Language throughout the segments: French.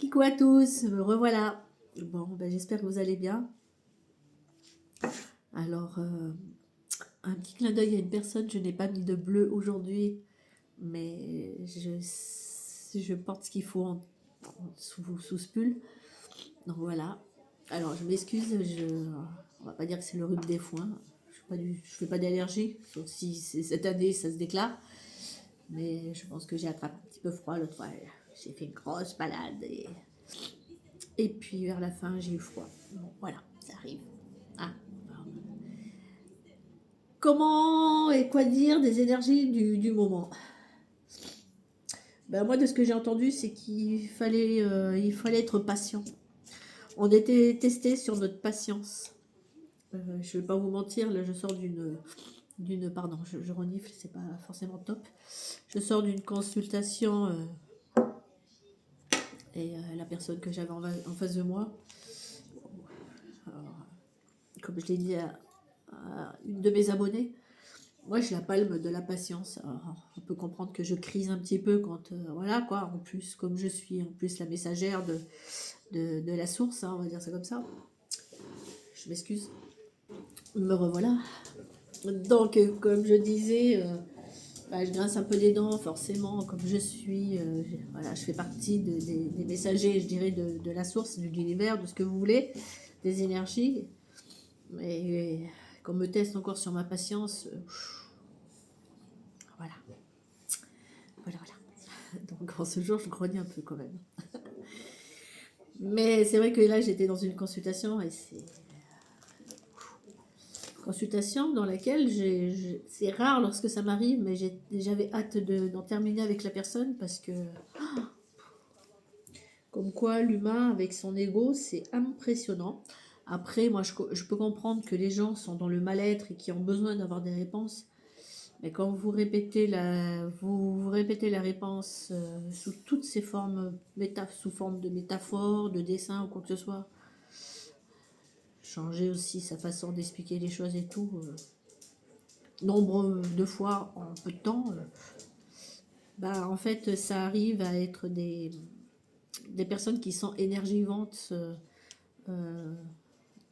Coucou à tous, me revoilà. Bon, ben, j'espère que vous allez bien. Alors, un petit clin d'œil à une personne, je n'ai pas mis de bleu aujourd'hui, mais je porte ce qu'il faut sous ce pull. Donc voilà. Alors, je m'excuse, on va pas dire que c'est le rhume des foins. Je fais pas d'allergie, sauf si cette année ça se déclare. Mais je pense que j'ai attrapé un petit peu froid l'autre fois. J'ai fait une grosse balade et puis vers la fin, j'ai eu froid. Bon, voilà, ça arrive. Ah, comment et quoi dire des énergies du moment? Ben, moi, de ce que j'ai entendu, c'est il fallait être patient. On était testé sur notre patience. Je vais pas vous mentir, là, je sors pardon, je renifle, c'est pas forcément top. Je sors d'une consultation et la personne que j'avais en face de moi, alors, comme je l'ai dit à une de mes abonnées, moi, j'ai la palme de la patience. Alors, on peut comprendre que je crise un petit peu quand, voilà quoi, en plus, comme je suis en plus la messagère de la source, hein, on va dire ça comme ça. Je m'excuse. Me revoilà. Donc, comme je disais, bah, je grince un peu des dents, forcément, comme je suis. Voilà, je fais partie des messagers, je dirais, de la source, de l'univers, de ce que vous voulez, des énergies. Mais qu'on me teste encore sur ma patience, voilà, voilà, voilà. Donc en ce jour, je grogne un peu quand même. Mais c'est vrai que là, j'étais dans une consultation et c'est une consultation dans laquelle c'est rare lorsque ça m'arrive, mais j'avais hâte d'en terminer avec la personne parce que, comme quoi, l'humain avec son ego, c'est impressionnant. Après, moi, je peux comprendre que les gens sont dans le mal-être et qui ont besoin d'avoir des réponses. Mais quand vous répétez la réponse sous toutes ses formes, sous forme de métaphore, de dessin ou quoi que ce soit, changer aussi sa façon d'expliquer les choses et tout, nombre de fois en peu de temps, bah en fait ça arrive à être des personnes qui sont énergivantes euh,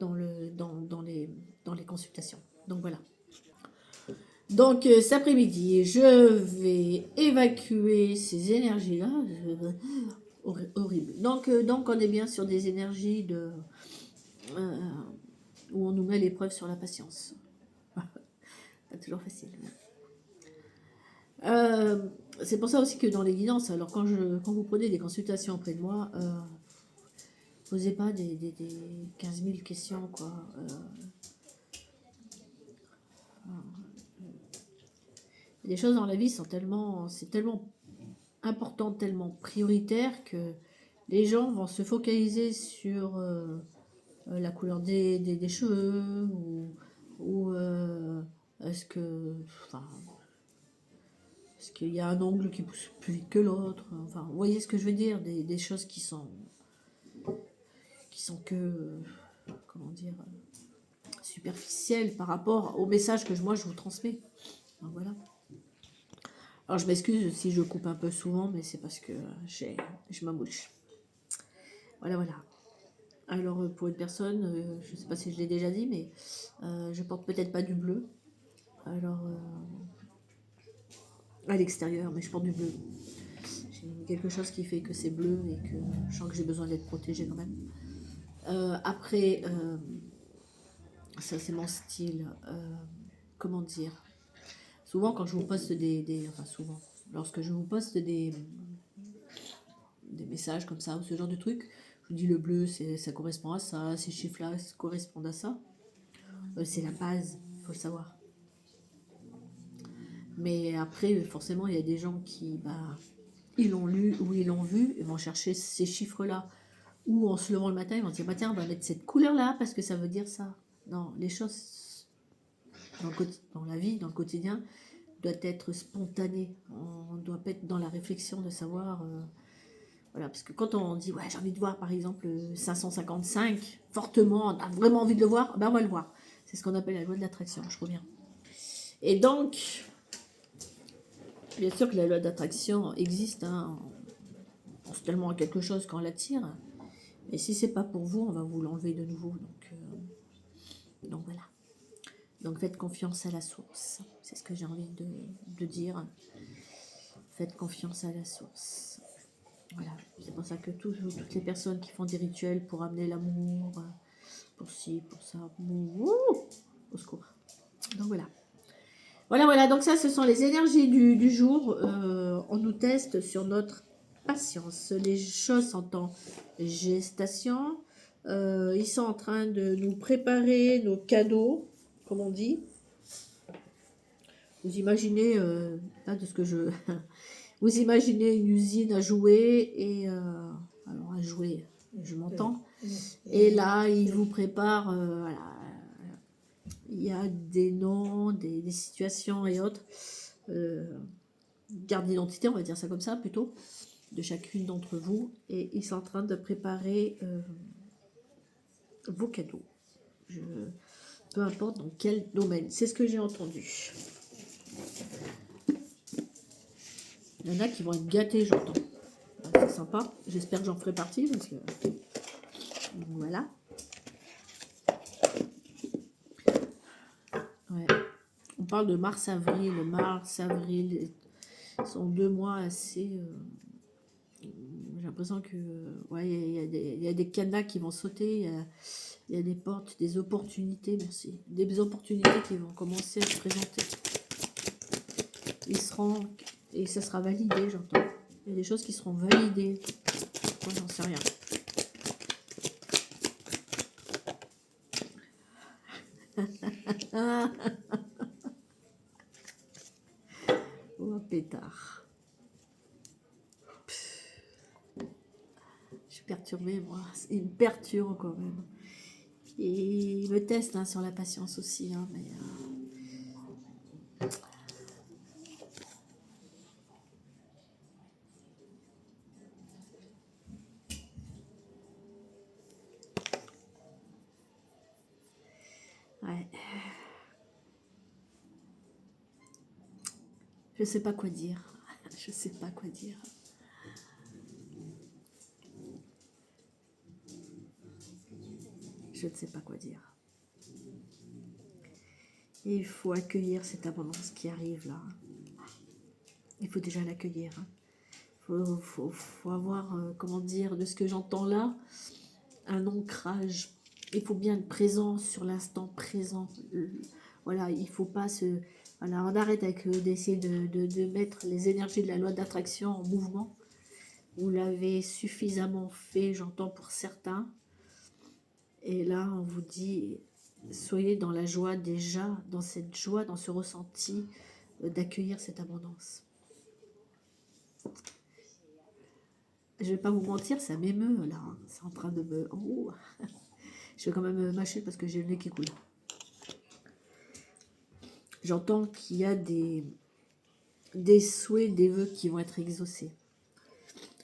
dans les consultations. Donc voilà. Donc cet après-midi, je vais évacuer ces énergies-là. Horrible. Donc on est bien sur des énergies euh, où on nous met l'épreuve sur la patience. Pas toujours facile. Euh, c'est pour ça aussi que dans les guidances, alors quand vous prenez des consultations auprès de moi, posez pas des 15 000 questions, quoi. Les choses dans la vie c'est tellement important, tellement prioritaire que les gens vont se focaliser sur la couleur des cheveux ou est-ce que, enfin, est-ce qu'il y a un ongle qui pousse plus vite que l'autre. Enfin, vous voyez ce que je veux dire, des choses qui sont que, comment dire, superficielles par rapport au message que moi je vous transmets. Donc, voilà. Alors je m'excuse si je coupe un peu souvent, mais c'est parce que je m'amouche. Voilà, voilà. Alors pour une personne, je ne sais pas si je l'ai déjà dit, mais je porte peut-être pas du bleu. Alors à l'extérieur, mais je porte du bleu. J'ai quelque chose qui fait que c'est bleu et que je sens que j'ai besoin d'être protégée quand même. Après, ça c'est mon style. Comment dire? Souvent quand je vous poste enfin souvent, lorsque je vous poste des messages comme ça ou ce genre de truc, je vous dis le bleu, ça correspond à ça, ces chiffres-là correspondent à ça. C'est la base, il faut le savoir. Mais après, forcément, il y a des gens qui, bah, ils l'ont lu ou ils l'ont vu, ils vont chercher ces chiffres-là. Ou en se levant le matin, ils vont dire, bah tiens, on va mettre cette couleur-là parce que ça veut dire ça. Non, les choses dans la vie, dans le quotidien, doivent être spontanées. On doit pas être dans la réflexion de savoir. Voilà, parce que quand on dit, ouais, j'ai envie de voir par exemple 555, fortement, on a vraiment envie de le voir, ben on va le voir. C'est ce qu'on appelle la loi de l'attraction, je reviens. Et donc, bien sûr que la loi d'attraction existe, hein, pense tellement à quelque chose qu'on l'attire. Et si c'est pas pour vous, on va vous l'enlever de nouveau. Donc voilà. Donc faites confiance à la source. C'est ce que j'ai envie de dire. Faites confiance à la source. Voilà. C'est pour ça que toutes les personnes qui font des rituels pour amener l'amour, pour ci, pour ça, au secours. Donc voilà. Voilà. Donc ça, ce sont les énergies du jour. On nous teste sur notre patience. Les choses sont en gestation. Ils sont en train de nous préparer nos cadeaux, comme on dit. Vous imaginez, là, de ce que je... Vous imaginez une usine à jouer et... alors, à jouer, je m'entends. Et là, ils vous préparent... voilà, il y a des noms, des situations et autres. Carte d'identité, on va dire ça comme ça, plutôt, de chacune d'entre vous. Et ils sont en train de préparer vos cadeaux. Peu importe dans quel domaine. C'est ce que j'ai entendu. Il y en a qui vont être gâtés, j'entends. C'est sympa. J'espère que j'en ferai partie parce que... Voilà. Ouais. On parle de mars-avril. Mars-avril sont 2 mois assez... J'ai l'impression que... Ouais, il y a des cadenas qui vont sauter. Il y a des portes, des opportunités, merci. Des opportunités qui vont commencer à se présenter. Ils seront... Et ça sera validé, j'entends. Il y a des choses qui seront validées. Moi, j'en sais rien. Oh, pétard. Je suis perturbée, moi. Il me perturbe quand même. Et il me teste hein, sur la patience aussi. Hein, mais, ouais. Je sais pas quoi dire. Je sais pas quoi dire. Je ne sais pas quoi dire. Et il faut accueillir cette abondance qui arrive là. Il faut déjà l'accueillir. Il faut avoir, comment dire, de ce que j'entends là, un ancrage. Il faut bien être présent sur l'instant présent. Voilà, il faut pas se... Voilà, on arrête avec d'essayer de mettre les énergies de la loi d'attraction en mouvement. Vous l'avez suffisamment fait, j'entends pour certains. Et là, on vous dit, soyez dans la joie déjà, dans cette joie, dans ce ressenti d'accueillir cette abondance. Je vais pas vous mentir, ça m'émeut là. C'est en train de me... Oh. Je vais quand même mâcher parce que j'ai le nez qui coule. J'entends qu'il y a des souhaits, des vœux qui vont être exaucés.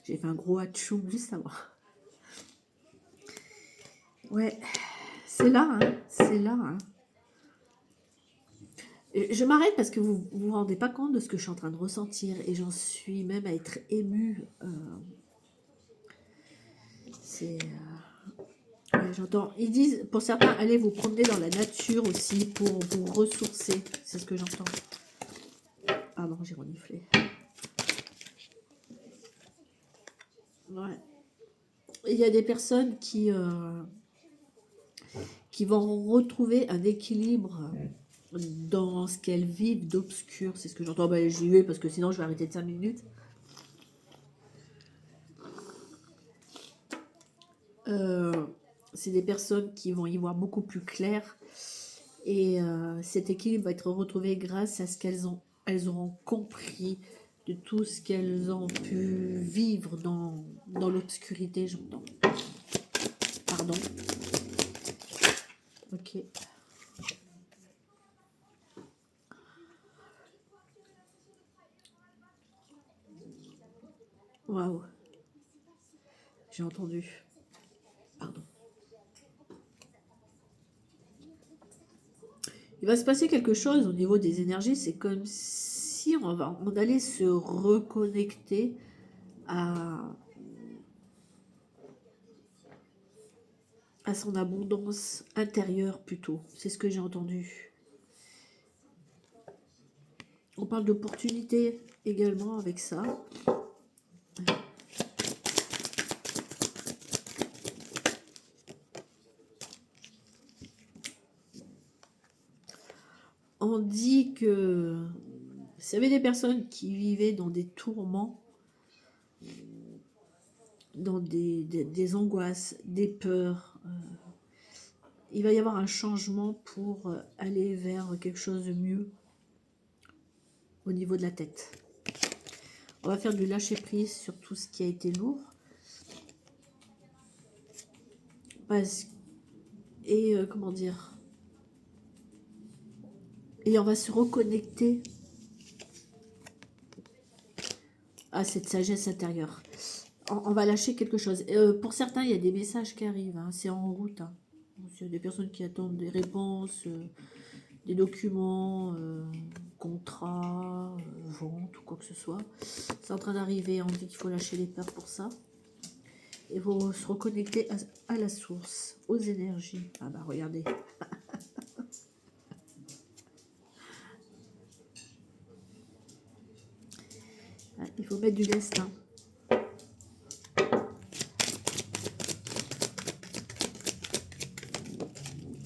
J'ai fait un gros hatchoum juste avant. Ouais, c'est là, hein. C'est là. Hein. Je m'arrête parce que vous vous rendez pas compte de ce que je suis en train de ressentir et j'en suis même à être émue. C'est... ouais, j'entends. Ils disent, pour certains, allez vous promener dans la nature aussi pour vous ressourcer. C'est ce que j'entends. Ah non, j'ai reniflé. Ouais. Il y a des personnes qui vont retrouver un équilibre dans ce qu'elles vivent d'obscur. C'est ce que j'entends. Ben, j'y vais parce que sinon je vais arrêter de 5 minutes. C'est des personnes qui vont y voir beaucoup plus clair. Et cet équilibre va être retrouvé grâce à ce elles auront compris de tout ce qu'elles ont pu vivre dans l'obscurité, j'entends. Pardon. Ok. Waouh. J'ai entendu. Pardon. Il va se passer quelque chose au niveau des énergies. C'est comme si on allait se reconnecter à à son abondance intérieure plutôt. C'est ce que j'ai entendu. On parle d'opportunité également avec ça. On dit que, vous savez, des personnes qui vivaient dans des tourments, dans des angoisses, des peurs, il va y avoir un changement pour aller vers quelque chose de mieux au niveau de la tête. On va faire du lâcher prise sur tout ce qui a été lourd. Comment dire, et on va se reconnecter à cette sagesse intérieure. On va lâcher quelque chose. Pour certains, il y a des messages qui arrivent. Hein, c'est en route. Hein. Il y a des personnes qui attendent des réponses, des documents, contrats, vente ou quoi que ce soit. C'est en train d'arriver. On dit qu'il faut lâcher les peurs pour ça. Il faut se reconnecter à la source, aux énergies. Ah bah regardez. Il faut mettre du lest. Hein.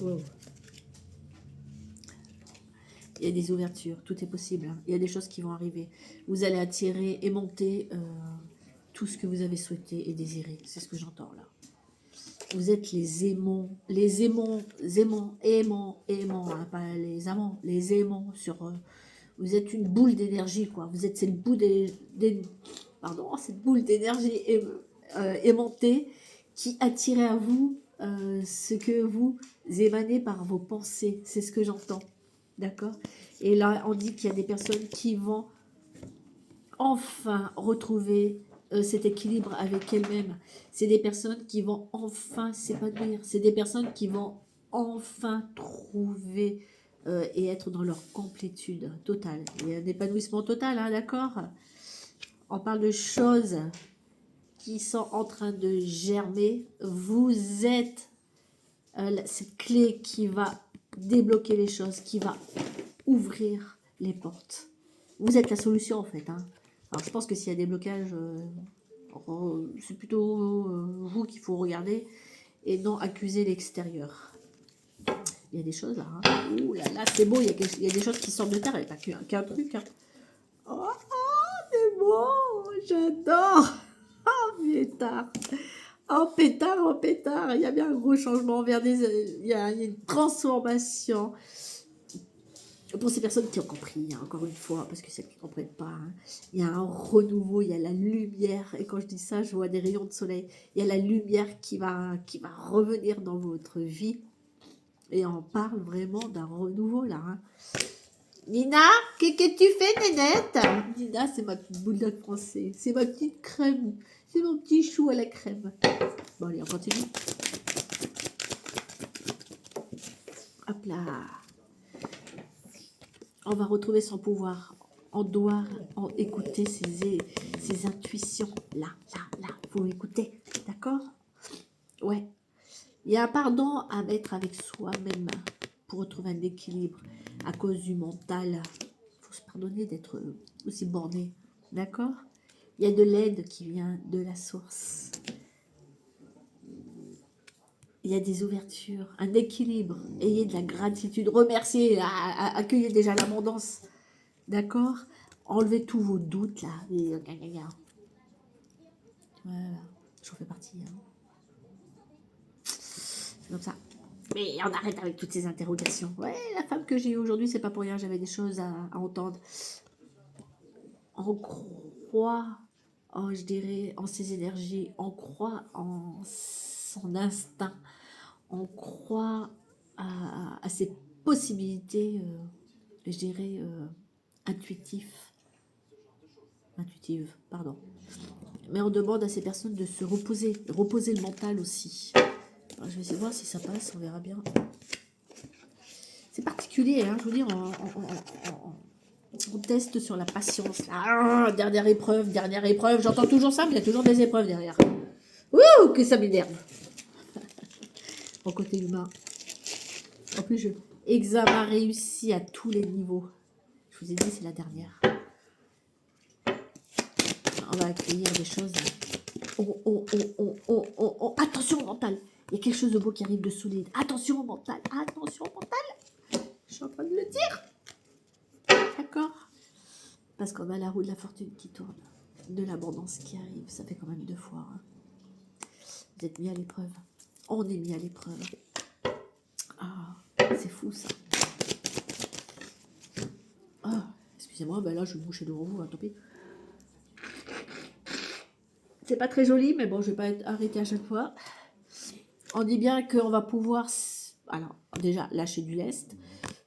Wow. Il y a des ouvertures, tout est possible. Hein. Il y a des choses qui vont arriver. Vous allez attirer, aimanter tout ce que vous avez souhaité et désiré. C'est ce que j'entends là. Vous êtes les aimants, aimants, hein, pas les amants, les aimants sur. Vous êtes une boule d'énergie, quoi. Vous êtes cette boule cette boule d'énergie aimantée qui attire à vous ce que vous émanez par vos pensées. C'est ce que j'entends. D'accord? Et là, on dit qu'il y a des personnes qui vont enfin retrouver cet équilibre avec elles-mêmes. C'est des personnes qui vont enfin s'épanouir. C'est des personnes qui vont enfin trouver et être dans leur complétude totale. Il y a un épanouissement total, hein, d'accord? On parle de choses qui sont en train de germer. Vous êtes cette clé qui va débloquer les choses, qui va ouvrir les portes. Vous êtes la solution en fait. Hein. Alors je pense que s'il y a des blocages, c'est plutôt vous qu'il faut regarder et non accuser l'extérieur. Il y a des choses là. Hein. Ouh là là, c'est beau, il y a des choses qui sortent de terre, il n'y a pas qu'un truc. Hein. Oh, c'est beau, j'adore. Oh, pétard. Oh, pétard, il y a bien un gros changement vers il y a une transformation. Pour ces personnes qui ont compris, hein, encore une fois, parce que celles qui ne comprennent pas, hein, il y a un renouveau, il y a la lumière, et quand je dis ça, je vois des rayons de soleil, il y a la lumière qui va revenir dans votre vie, et on parle vraiment d'un renouveau, là. Hein. Nina, qu'est-ce que tu fais, Nénette? Nina, c'est ma petite boule de français, c'est ma petite crème, c'est mon petit chou à la crème. Bon, allez, on continue. Hop là. On va retrouver son pouvoir. On doit écouter ses intuitions. Là. Il faut écouter. D'accord? Ouais. Il y a un pardon à mettre avec soi-même pour retrouver un équilibre à cause du mental. Il faut se pardonner d'être aussi borné. D'accord? Il y a de l'aide qui vient de la source. Il y a des ouvertures, un équilibre. Ayez de la gratitude. Remerciez, accueillez déjà l'abondance. D'accord? Enlevez tous vos doutes, là. Et, voilà. J'en fais partie. Hein. C'est comme ça. Mais on arrête avec toutes ces interrogations. Ouais, la femme que j'ai eue aujourd'hui, c'est pas pour rien. J'avais des choses à entendre. On croit, je dirais, en ses énergies. On croit en son instinct. On croit à ses possibilités, je dirais, intuitives, pardon. Mais on demande à ces personnes de se reposer le mental aussi. Alors, je vais essayer de voir si ça passe, on verra bien. C'est particulier, hein, je veux dire, on teste sur la patience. Ah, dernière épreuve, j'entends toujours ça, mais il y a toujours des épreuves derrière. Ouh, que ça m'énerve. au côté humain. En plus, examen réussi à tous les niveaux. Je vous ai dit, c'est la dernière. On va accueillir des choses. Attention au mental. Il y a quelque chose de beau qui arrive de solide. Attention au mental. Attention au mental. Je suis en train de le dire. D'accord. Parce qu'on a la roue de la fortune qui tourne. De l'abondance qui arrive. Ça fait quand même 2 fois. Hein. Vous êtes mis à l'épreuve. On est mis à l'épreuve. Ah, c'est fou ça. Ah, excusez-moi, ben là je vais me moucher devant vous, hein, tant pis. C'est pas très joli, mais bon, je vais pas être arrêtée à chaque fois. On dit bien qu'on va pouvoir, alors déjà, lâcher du lest.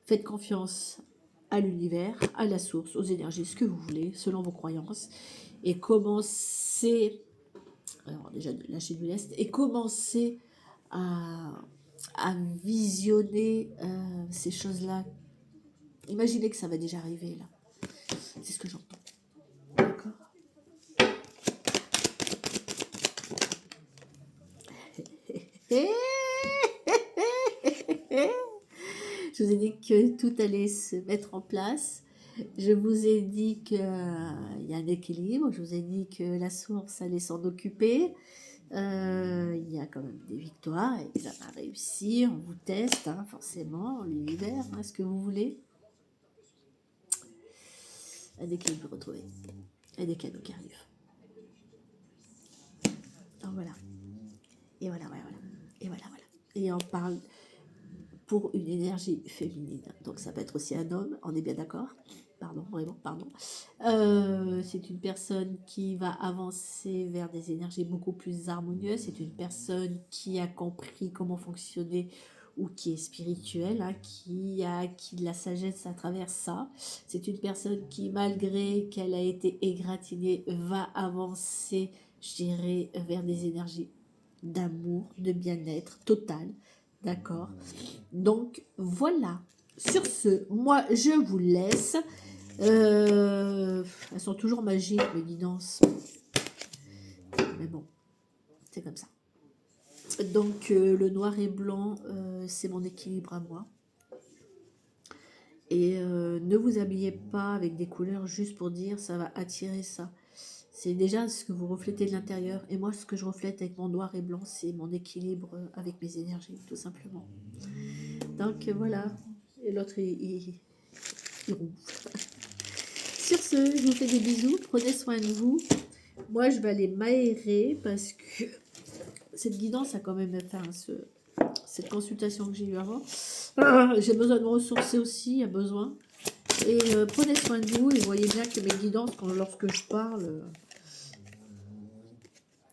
Faites confiance à l'univers, à la source, aux énergies, ce que vous voulez, selon vos croyances. Et commencez, alors déjà, lâcher du lest, et commencez à visionner ces choses-là. Imaginez que ça va déjà arriver, là. C'est ce que j'entends. D'accord. Je vous ai dit que tout allait se mettre en place. Je vous ai dit qu'il y a un équilibre. Je vous ai dit que la source allait s'en occuper. Il y a quand même des victoires. Examen réussi. On vous teste, hein, forcément, l'univers, hein, ce que vous voulez. Un équilibre retrouvé. Et des cadeaux qui arrivent. Donc voilà. Et voilà. Et voilà. Et on parle pour une énergie féminine. Donc ça peut être aussi un homme, on est bien d'accord. Pardon, vraiment, pardon. C'est une personne qui va avancer vers des énergies beaucoup plus harmonieuses. C'est une personne qui a compris comment fonctionner ou qui est spirituelle, hein, qui a acquis de la sagesse à travers ça. C'est une personne qui, malgré qu'elle a été égratignée, va avancer, je dirais, vers des énergies d'amour, de bien-être total. D'accord. Donc voilà. Sur ce, moi je vous laisse. Elles sont toujours magiques, mes guidances. Mais bon, c'est comme ça. Donc le noir et blanc, c'est mon équilibre à moi. Et ne vous habillez pas avec des couleurs juste pour dire ça va attirer ça. C'est déjà ce que vous reflétez de l'intérieur. Et moi, ce que je reflète avec mon noir et blanc, c'est mon équilibre avec mes énergies, tout simplement. Donc voilà. Et l'autre, il ronfle. Sur ce, je vous fais des bisous. Prenez soin de vous. Moi, je vais aller m'aérer parce que cette guidance a quand même, enfin, cette consultation que j'ai eue avant, j'ai besoin de me ressourcer aussi, il y a besoin. Et prenez soin de vous et voyez bien que mes guidances, lorsque je parle...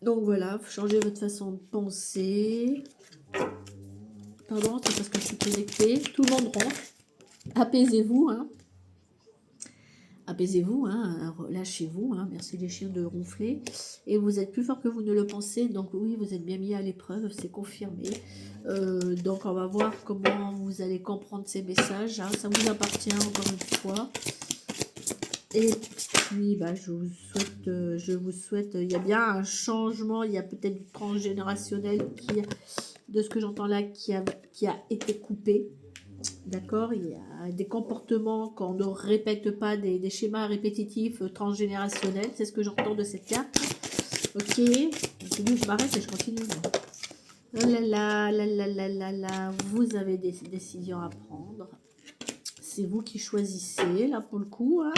Donc voilà, changez votre façon de penser. Pardon, c'est parce que je suis connectée. Tout le monde ronfle. Apaisez-vous, hein. Apaisez-vous, hein, lâchez-vous, hein, merci les chiens de ronfler. Et vous êtes plus fort que vous ne le pensez, donc oui, vous êtes bien mis à l'épreuve, c'est confirmé. Donc on va voir comment vous allez comprendre ces messages, hein, ça vous appartient encore une fois. Et puis, bah, je vous souhaite, il y a bien un changement, il y a peut-être du transgénérationnel de ce que j'entends là, qui a été coupé. D'accord, il y a des comportements qu'on ne répète pas, des schémas répétitifs transgénérationnels, c'est ce que j'entends de cette carte. Ok, je m'arrête et je continue. Oh là là, vous avez des décisions à prendre. C'est vous qui choisissez, là pour le coup. Hein.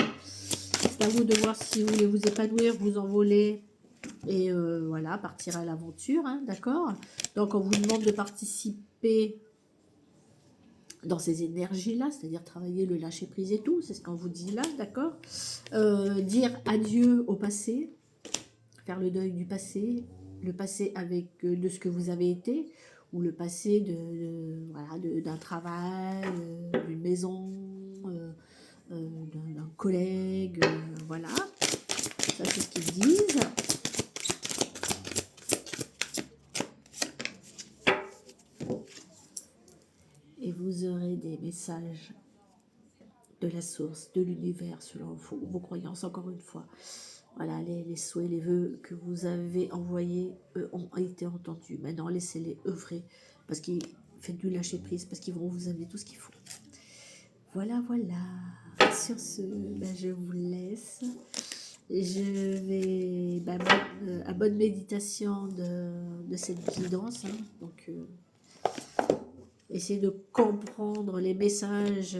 C'est à vous de voir si vous voulez vous épanouir, vous envoler et voilà, partir à l'aventure, hein, d'accord. Donc on vous demande de participer dans ces énergies-là, c'est-à-dire travailler le lâcher-prise et tout, c'est ce qu'on vous dit là, d'accord. Dire adieu au passé, faire le deuil du passé, le passé avec de ce que vous avez été, ou le passé voilà, d'un travail, d'une maison, d'un collègue, voilà. Ça, c'est ce qu'ils disent. Et vous aurez des messages de la source, de l'univers, selon vos croyances, encore une fois. Voilà, les souhaits, les vœux que vous avez envoyés ont été entendus. Maintenant, laissez-les œuvrer, parce qu'ils faites du lâcher prise, parce qu'ils vont vous amener tout ce qu'il faut. Voilà, voilà. Sur ce, ben, je vous laisse. Je vais à bonne méditation de cette guidance. Hein. Donc, essayez de comprendre les messages,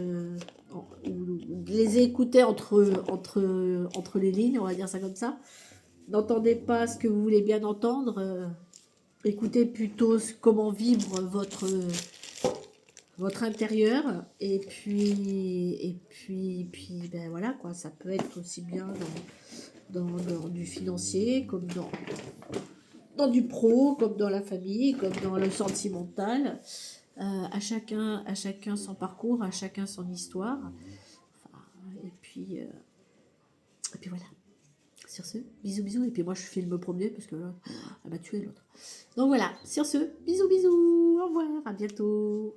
ou de les écouter entre les lignes, on va dire ça comme ça. N'entendez pas ce que vous voulez bien entendre. Écoutez plutôt comment vibre votre intérieur. Et puis, ben voilà quoi. Ça peut être aussi bien dans du financier, comme dans du pro, comme dans la famille, comme dans le sentimental. À chacun son parcours, à chacun son histoire. Enfin, et puis voilà. Sur ce, bisous bisous. Et puis moi je file me promener parce que là, elle m'a tué l'autre. Donc voilà, sur ce, bisous bisous. Au revoir, à bientôt.